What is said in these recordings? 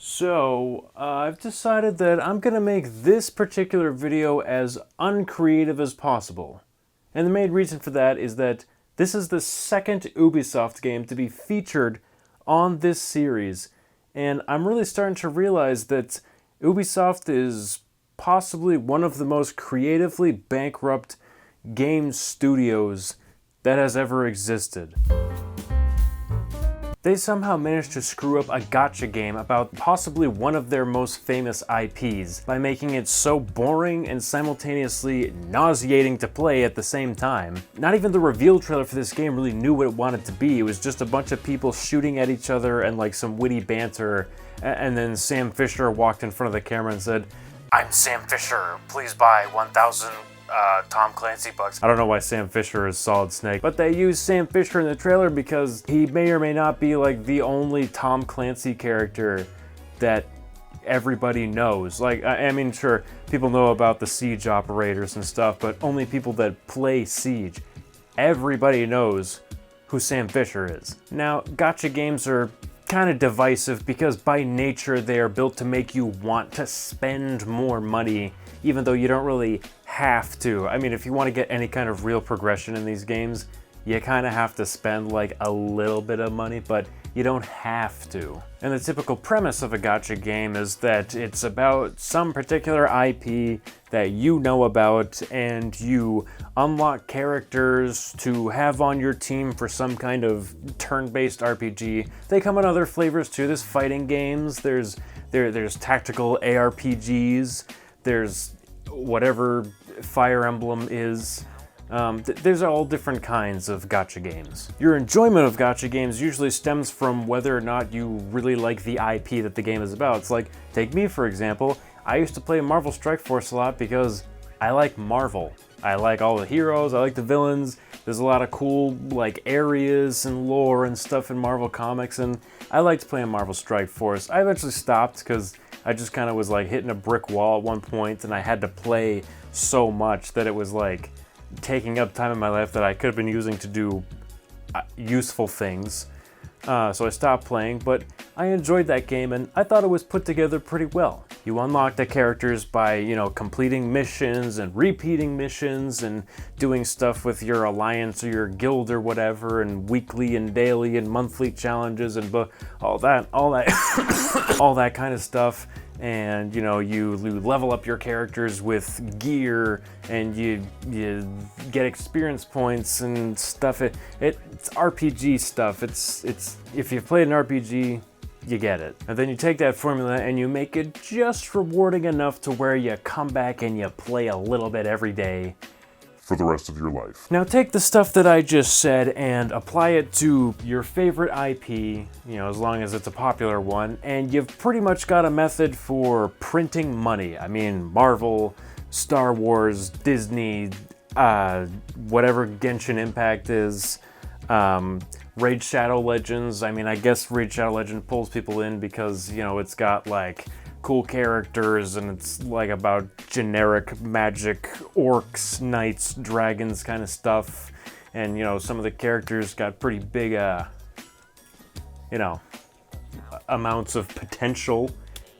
I've decided that I'm gonna make this particular video as uncreative as possible. And the main reason for that is that this is the second Ubisoft game to be featured on this series. And I'm really starting to realize that Ubisoft is possibly one of the most creatively bankrupt game studios that has ever existed. They somehow managed to screw up a gacha game about possibly one of their most famous IPs by making it so boring and simultaneously nauseating to play at the same time. Not even the reveal trailer for this game really knew what it wanted to be. It was just a bunch of people shooting at each other and like some witty banter, and then Sam Fisher walked in front of the camera and said, "I'm Sam Fisher, please buy 1,000 Tom Clancy bucks." I don't know why Sam Fisher is Solid Snake, but they used Sam Fisher in the trailer because he may or may not be like the only Tom Clancy character that everybody knows. Like, I mean, sure, people know about the Siege operators and stuff, but only people that play Siege. Everybody knows who Sam Fisher is. Now, gacha games are kind of divisive because by nature they are built to make you want to spend more money, even though you don't really have to. I mean, if you want to get any kind of real progression in these games, you kind of have to spend like a little bit of money, but you don't have to. And the typical premise of a gacha game is that it's about some particular IP that you know about, and you unlock characters to have on your team for some kind of turn-based RPG. They come in other flavors too. There's fighting games, there's tactical ARPGs, there's whatever Fire Emblem is. There's all different kinds of gacha games. Your enjoyment of gacha games usually stems from whether or not you really like the IP that the game is about. It's like, take me for example, I used to play Marvel Strike Force a lot because I like Marvel. I like all the heroes, I like the villains, there's a lot of cool like areas and lore and stuff in Marvel Comics, and I liked playing Marvel Strike Force. I eventually stopped because I just kind of was like hitting a brick wall at one point, and I had to play so much that it was like taking up time in my life that I could have been using to do useful things. So I stopped playing, but I enjoyed that game and I thought it was put together pretty well. You unlock the characters by, completing missions and repeating missions and doing stuff with your alliance or your guild or whatever, and weekly and daily and monthly challenges and all that all that kind of stuff. And you level up your characters with gear, and you get experience points and stuff. It's RPG stuff. It's if you've played an RPG, you get it. And then you take that formula and you make it just rewarding enough to where you come back and you play a little bit every day for the rest of your life. Now take the stuff that I just said and apply it to your favorite IP, as long as it's a popular one, and you've pretty much got a method for printing money. I mean, Marvel, Star Wars, Disney, whatever Genshin Impact is, Raid Shadow Legends. I mean, I guess Raid Shadow Legend pulls people in because, it's got like cool characters and it's like about generic magic, orcs, knights, dragons kind of stuff. And some of the characters got pretty big amounts of potential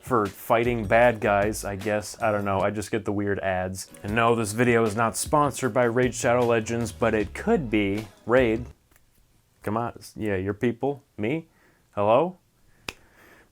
for fighting bad guys, I guess. I don't know, I just get the weird ads. And no, this video is not sponsored by Raid Shadow Legends, but it could be. Raid, come on, yeah, your people, me, hello?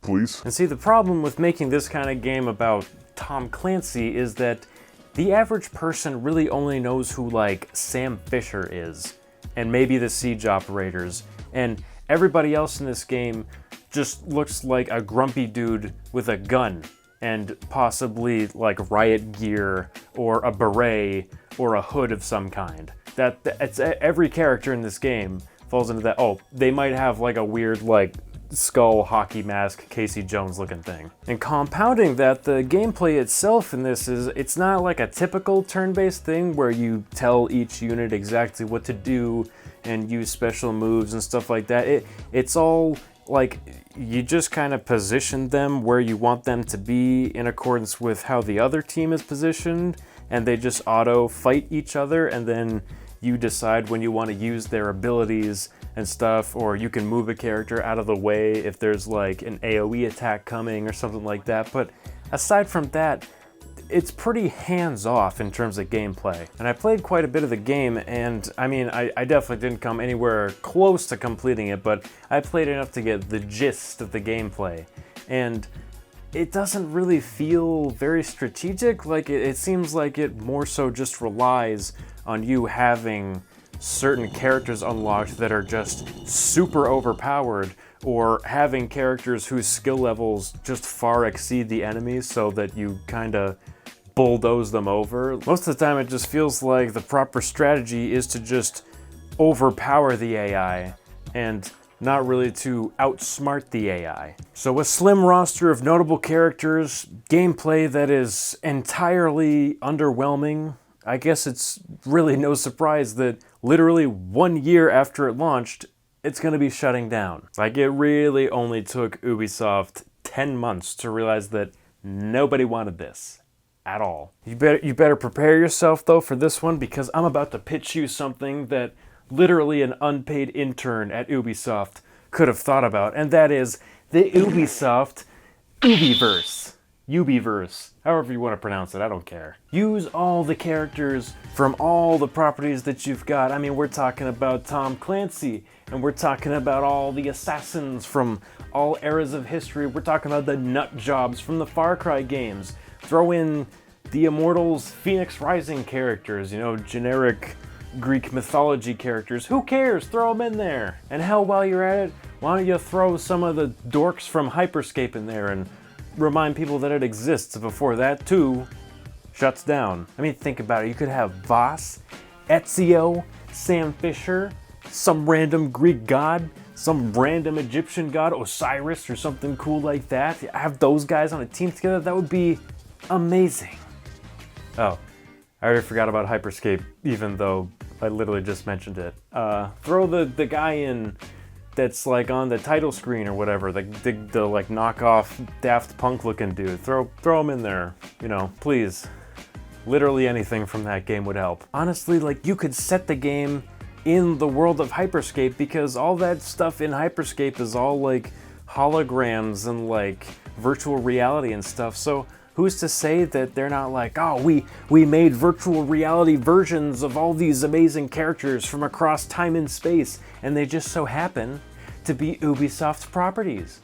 Please. And see, the problem with making this kind of game about Tom Clancy is that the average person really only knows who like Sam Fisher is, and maybe the Siege operators, and everybody else in this game just looks like a grumpy dude with a gun and possibly like riot gear or a beret or a hood of some kind. It's every character in this game falls into that. Oh, they might have like a weird like skull hockey mask Casey Jones looking thing. And compounding that, the gameplay itself in this it's not like a typical turn-based thing where you tell each unit exactly what to do and use special moves and stuff like that. It's all like you just kind of position them where you want them to be in accordance with how the other team is positioned, and they just auto fight each other, and then you decide when you want to use their abilities and stuff, or you can move a character out of the way if there's like an AoE attack coming or something like that. But aside from that, it's pretty hands-off in terms of gameplay. And I played quite a bit of the game, and I mean, I definitely didn't come anywhere close to completing it, but I played enough to get the gist of the gameplay. And it doesn't really feel very strategic. Like, it seems like it more so just relies on you having certain characters unlocked that are just super overpowered, or having characters whose skill levels just far exceed the enemies so that you kind of bulldoze them over. Most of the time it just feels like the proper strategy is to just overpower the AI and not really to outsmart the AI. So a slim roster of notable characters, gameplay that is entirely underwhelming. I guess it's really no surprise that literally 1 year after it launched, it's gonna be shutting down. Like, it really only took Ubisoft 10 months to realize that nobody wanted this at all. You better prepare yourself though for this one, because I'm about to pitch you something that literally an unpaid intern at Ubisoft could have thought about, and that is the Ubisoft Ubiverse. Ubiverse, however you want to pronounce it, I don't care. Use all the characters from all the properties that you've got. I mean, we're talking about Tom Clancy, and we're talking about all the assassins from all eras of history. We're talking about the nut jobs from the Far Cry games. Throw in the Immortals Phoenix Rising characters, you know, generic Greek mythology characters. Who cares? Throw them in there. And hell, while you're at it, why don't you throw some of the dorks from Hyperscape in there and remind people that it exists before that too shuts down. I mean, think about it. You could have Voss, Ezio, Sam Fisher, some random Greek god, some random Egyptian god, Osiris or something cool like that. Have those guys on a team together. That would be amazing. Oh, I already forgot about Hyperscape, even though I literally just mentioned it. Throw the guy in that's like on the title screen or whatever, the like knockoff Daft Punk looking dude. Throw him in there, you know, please. Literally anything from that game would help. Honestly, like, you could set the game in the world of Hyperscape, because all that stuff in Hyperscape is all like holograms and like virtual reality and stuff. So who's to say that they're not like, oh, we made virtual reality versions of all these amazing characters from across time and space, and they just so happen to be Ubisoft properties.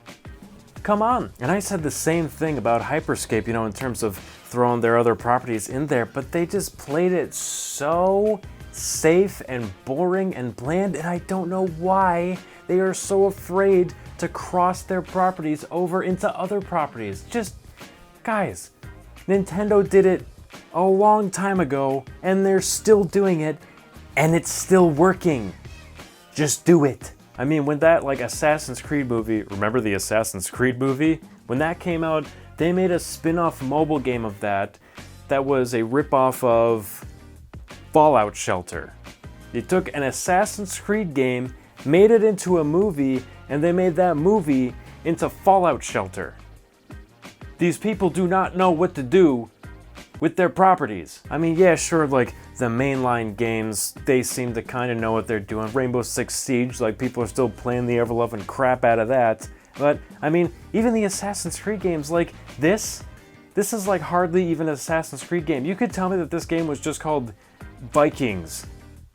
Come on. And I said the same thing about Hyperscape, you know, in terms of throwing their other properties in there, but they just played it so safe and boring and bland, and I don't know why they are so afraid to cross their properties over into other properties. Just, guys, Nintendo did it a long time ago, and they're still doing it, and it's still working. Just do it. I mean, when that, like, Assassin's Creed movie, remember the Assassin's Creed movie? When that came out, they made a spin-off mobile game of that was a rip-off of Fallout Shelter. They took an Assassin's Creed game, made it into a movie, and they made that movie into Fallout Shelter. These people do not know what to do with their properties. I mean, yeah, sure, like, the mainline games, they seem to kind of know what they're doing. Rainbow Six Siege, like, people are still playing the ever-loving crap out of that. But, I mean, even the Assassin's Creed games, like, this is, like, hardly even an Assassin's Creed game. You could tell me that this game was just called Vikings,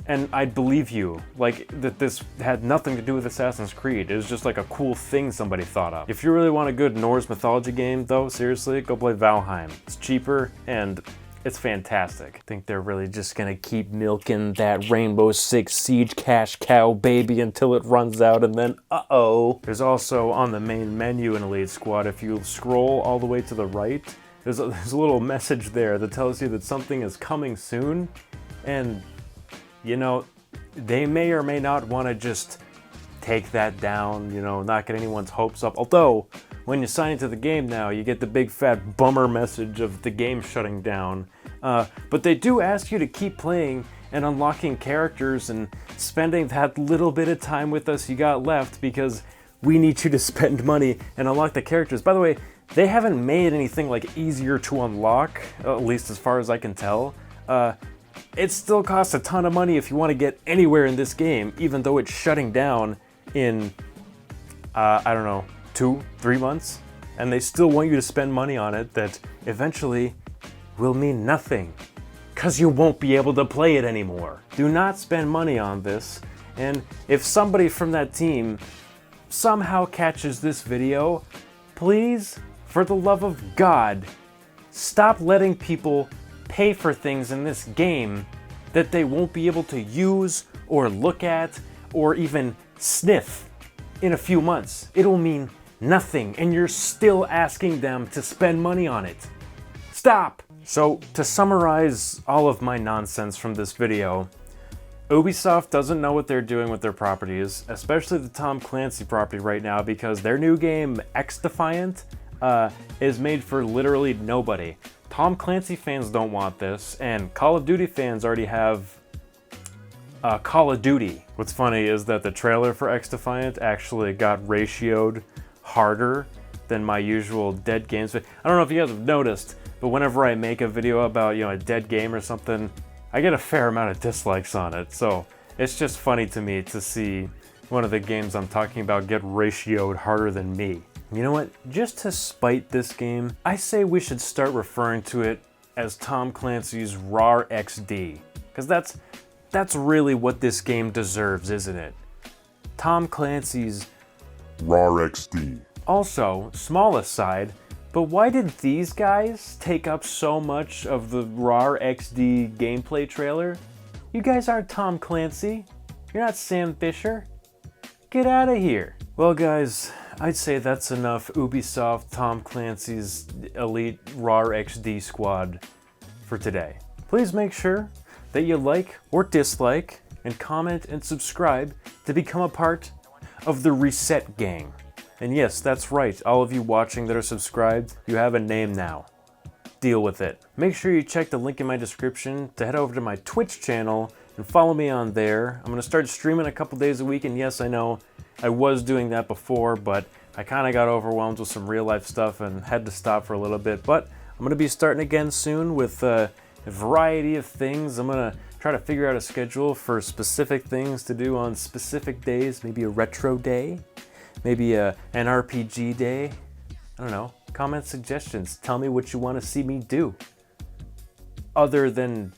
and I'd believe you, like, that this had nothing to do with Assassin's Creed. It was just like a cool thing somebody thought of. If you really want a good Norse mythology game, though, seriously, go play Valheim. It's cheaper, and it's fantastic. I think they're really just gonna keep milking that Rainbow Six Siege cash cow baby until it runs out, and then uh-oh. There's also, on the main menu in Elite Squad, if you scroll all the way to the right, there's a little message there that tells you that something is coming soon, and you know, they may or may not want to just take that down, you know, not get anyone's hopes up. Although, when you sign into the game now, you get the big fat bummer message of the game shutting down. But they do ask you to keep playing and unlocking characters and spending that little bit of time with us you got left, because we need you to spend money and unlock the characters. By the way, they haven't made anything like easier to unlock, at least as far as I can tell. it still costs a ton of money if you want to get anywhere in this game, even though it's shutting down in, I don't know, 2-3 months. And they still want you to spend money on it that eventually will mean nothing, because you won't be able to play it anymore. Do not spend money on this. And if somebody from that team somehow catches this video, please, for the love of God, stop letting people pay for things in this game that they won't be able to use or look at or even sniff in a few months. It'll mean nothing, and you're still asking them to spend money on it. Stop! So, to summarize all of my nonsense from this video, Ubisoft doesn't know what they're doing with their properties, especially the Tom Clancy property right now, because their new game, XDefiant, is made for literally nobody. Tom Clancy fans don't want this, and Call of Duty fans already have Call of Duty. What's funny is that the trailer for XDefiant actually got ratioed harder than my usual dead games. I don't know if you guys have noticed, but whenever I make a video about, a dead game or something, I get a fair amount of dislikes on it. So it's just funny to me to see one of the games I'm talking about get ratioed harder than me. You know what? Just to spite this game, I say we should start referring to it as Tom Clancy's RAR XD. Because that's really what this game deserves, isn't it? Tom Clancy's RAR XD. Also, small aside, but why did these guys take up so much of the RAR XD gameplay trailer? You guys aren't Tom Clancy. You're not Sam Fisher. Get out of here. Well guys, I'd say that's enough Ubisoft Tom Clancy's elite RAR XD squad for today. Please make sure that you like or dislike and comment and subscribe to become a part of the Reset Gang. And yes, that's right, all of you watching that are subscribed, you have a name now. Deal with it. Make sure you check the link in my description to head over to my Twitch channel and follow me on there. I'm going to start streaming a couple days a week, and yes, I know I was doing that before, but I kind of got overwhelmed with some real life stuff and had to stop for a little bit. But I'm going to be starting again soon with a variety of things. I'm going to try to figure out a schedule for specific things to do on specific days, maybe a retro day. Maybe an RPG day. I don't know. Comment suggestions. Tell me what you want to see me do. Other than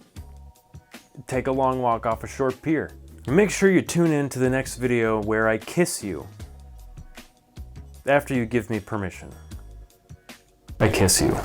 take a long walk off a short pier. Make sure you tune in to the next video where I kiss you. After you give me permission. I kiss you.